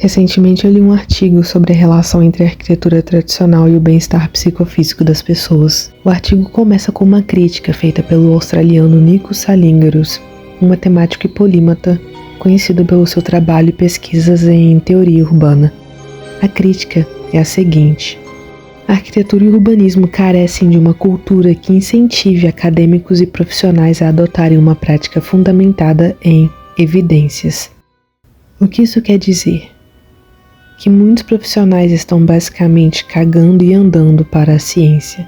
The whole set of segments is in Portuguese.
Recentemente eu li um artigo sobre a relação entre a arquitetura tradicional e o bem-estar psicofísico das pessoas. O artigo começa com uma crítica feita pelo australiano Nikos Salingaros, um matemático e polímata conhecido pelo seu trabalho e pesquisas em teoria urbana. A crítica é a seguinte: a arquitetura e o urbanismo carecem de uma cultura que incentive acadêmicos e profissionais a adotarem uma prática fundamentada em evidências. O que isso quer dizer? Que muitos profissionais estão basicamente cagando e andando para a ciência.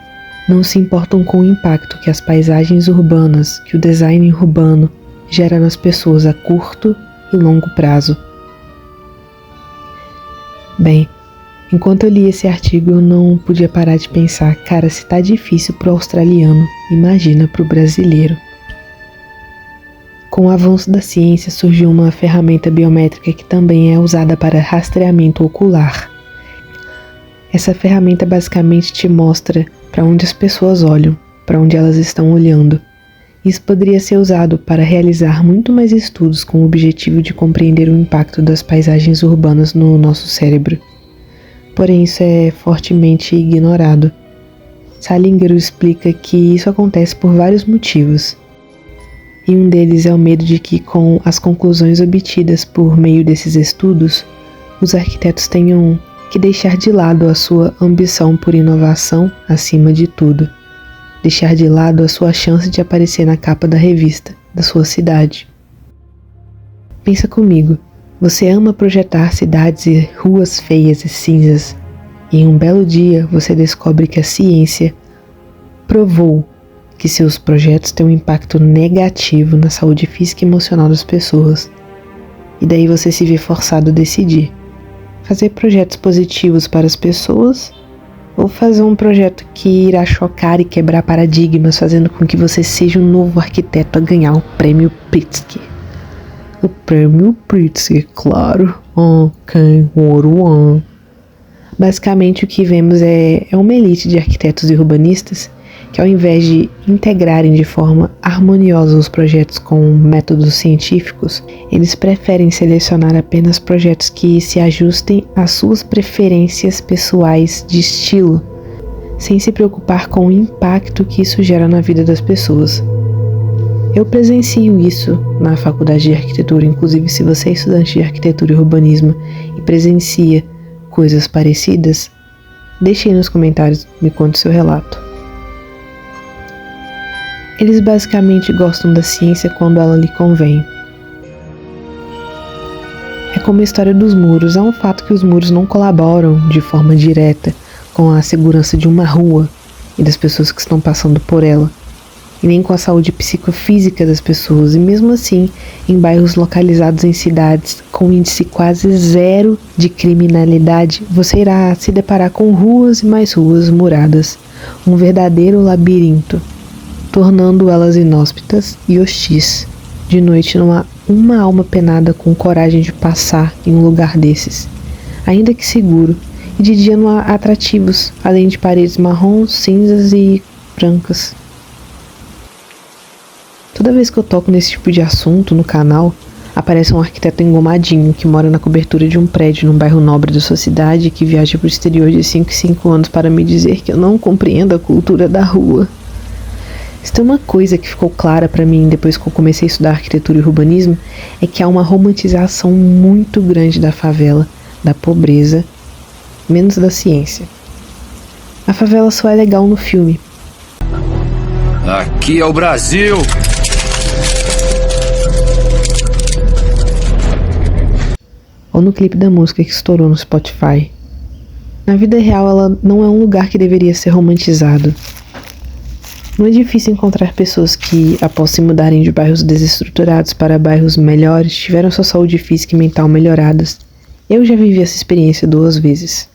Não se importam com o impacto que as paisagens urbanas, que o design urbano gera nas pessoas a curto e longo prazo. Bem, enquanto eu li esse artigo eu não podia parar de pensar, cara, se tá difícil pro australiano, imagina pro brasileiro. Com o avanço da ciência surgiu uma ferramenta biométrica que também é usada para rastreamento ocular. Essa ferramenta basicamente te mostra para onde as pessoas olham, para onde elas estão olhando. Isso poderia ser usado para realizar muito mais estudos com o objetivo de compreender o impacto das paisagens urbanas no nosso cérebro. Porém, isso é fortemente ignorado. Salingaros explica que isso acontece por vários motivos. E um deles é o medo de que, com as conclusões obtidas por meio desses estudos, os arquitetos tenham que deixar de lado a sua ambição por inovação acima de tudo. Deixar de lado a sua chance de aparecer na capa da revista da sua cidade. Pensa comigo, você ama projetar cidades e ruas feias e cinzas, e em um belo dia você descobre que a ciência provou que seus projetos têm um impacto negativo na saúde física e emocional das pessoas. E daí você se vê forçado a decidir: fazer projetos positivos para as pessoas ou fazer um projeto que irá chocar e quebrar paradigmas, fazendo com que você seja um novo arquiteto a ganhar o Prêmio Pritzker. O Prêmio Pritzker, claro. Ok, ouro. Basicamente o que vemos é uma elite de arquitetos e urbanistas que, ao invés de integrarem de forma harmoniosa os projetos com métodos científicos, eles preferem selecionar apenas projetos que se ajustem às suas preferências pessoais de estilo, sem se preocupar com o impacto que isso gera na vida das pessoas. Eu presencio isso na faculdade de arquitetura, inclusive se você é estudante de arquitetura e urbanismo e presencia coisas parecidas, deixe aí nos comentários, me conte seu relato. Eles basicamente gostam da ciência quando ela lhe convém. É como a história dos muros. Há um fato que os muros não colaboram de forma direta com a segurança de uma rua e das pessoas que estão passando por ela, e nem com a saúde psicofísica das pessoas. E mesmo assim, em bairros localizados em cidades com índice quase zero de criminalidade, você irá se deparar com ruas e mais ruas muradas, um verdadeiro labirinto, tornando elas inóspitas e hostis. De noite não há uma alma penada com coragem de passar em um lugar desses, ainda que seguro, e de dia não há atrativos, além de paredes marrons, cinzas e brancas. Toda vez que eu toco nesse tipo de assunto no canal, aparece um arquiteto engomadinho que mora na cobertura de um prédio num bairro nobre da sua cidade e que viaja para o exterior de 5 em 5 anos para me dizer que eu não compreendo a cultura da rua. Se tem uma coisa que ficou clara para mim depois que eu comecei a estudar arquitetura e urbanismo, é que há uma romantização muito grande da favela, da pobreza, menos da ciência. A favela só é legal no filme. Aqui é o Brasil! Ou no clipe da música que estourou no Spotify. Na vida real, ela não é um lugar que deveria ser romantizado. Não é difícil encontrar pessoas que, após se mudarem de bairros desestruturados para bairros melhores, tiveram sua saúde física e mental melhoradas. Eu já vivi essa experiência 2 vezes.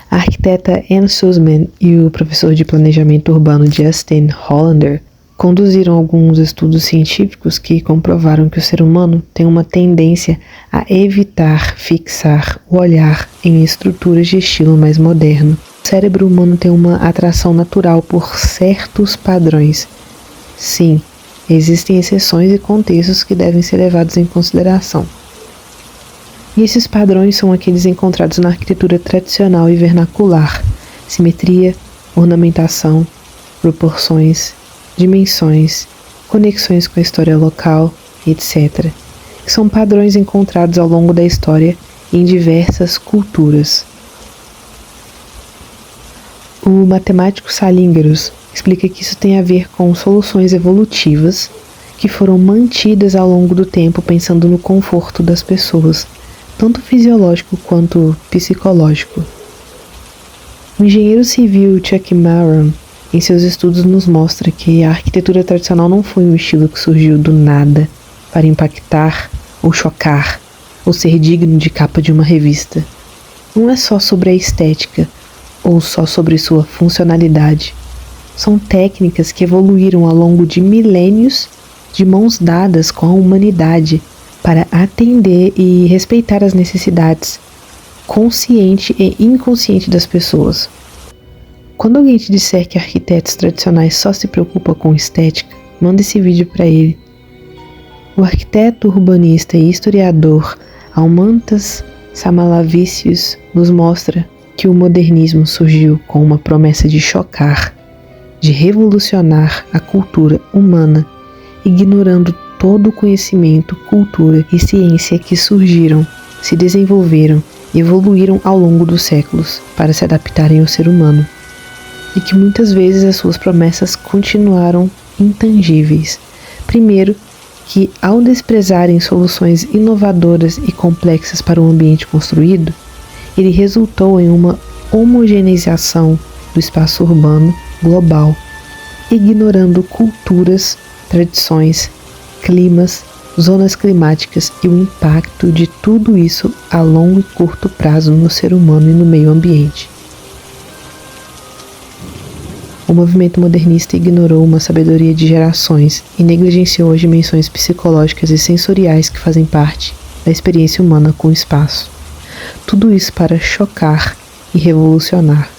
A arquiteta Anne Sussman e o professor de planejamento urbano Justin Hollander conduziram alguns estudos científicos que comprovaram que o ser humano tem uma tendência a evitar fixar o olhar em estruturas de estilo mais moderno. O cérebro humano tem uma atração natural por certos padrões. Sim, existem exceções e contextos que devem ser levados em consideração. E esses padrões são aqueles encontrados na arquitetura tradicional e vernacular: simetria, ornamentação, proporções, dimensões, conexões com a história local, etc., que são padrões encontrados ao longo da história em diversas culturas. O matemático Salingerus explica que isso tem a ver com soluções evolutivas que foram mantidas ao longo do tempo pensando no conforto das pessoas, tanto fisiológico quanto psicológico. O engenheiro civil Chuck Maron, em seus estudos, nos mostra que a arquitetura tradicional não foi um estilo que surgiu do nada para impactar ou chocar ou ser digno de capa de uma revista. Não é só sobre a estética ou só sobre sua funcionalidade. São técnicas que evoluíram ao longo de milênios de mãos dadas com a humanidade para atender e respeitar as necessidades consciente e inconsciente das pessoas. Quando alguém te disser que arquitetos tradicionais só se preocupam com estética, manda esse vídeo para ele. O arquiteto, urbanista e historiador Almantas Samalavicius nos mostra que o modernismo surgiu com uma promessa de chocar, de revolucionar a cultura humana, ignorando todo o conhecimento, cultura e ciência que surgiram, se desenvolveram e evoluíram ao longo dos séculos para se adaptarem ao ser humano, e que muitas vezes as suas promessas continuaram intangíveis. Primeiro, que ao desprezarem soluções inovadoras e complexas para o ambiente construído, ele resultou em uma homogeneização do espaço urbano global, ignorando culturas, tradições, climas, zonas climáticas e o impacto de tudo isso a longo e curto prazo no ser humano e no meio ambiente. O movimento modernista ignorou uma sabedoria de gerações e negligenciou as dimensões psicológicas e sensoriais que fazem parte da experiência humana com o espaço. Tudo isso para chocar e revolucionar.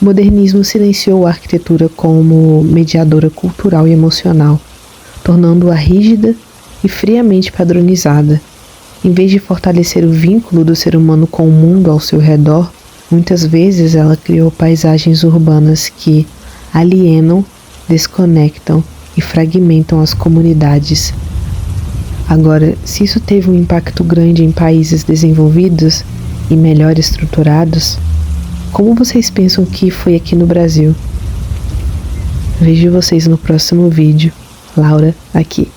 O modernismo silenciou a arquitetura como mediadora cultural e emocional, tornando-a rígida e friamente padronizada. Em vez de fortalecer o vínculo do ser humano com o mundo ao seu redor, muitas vezes ela criou paisagens urbanas que alienam, desconectam e fragmentam as comunidades. Agora, se isso teve um impacto grande em países desenvolvidos e melhor estruturados, como vocês pensam que foi aqui no Brasil? Vejo vocês no próximo vídeo. Laura aqui.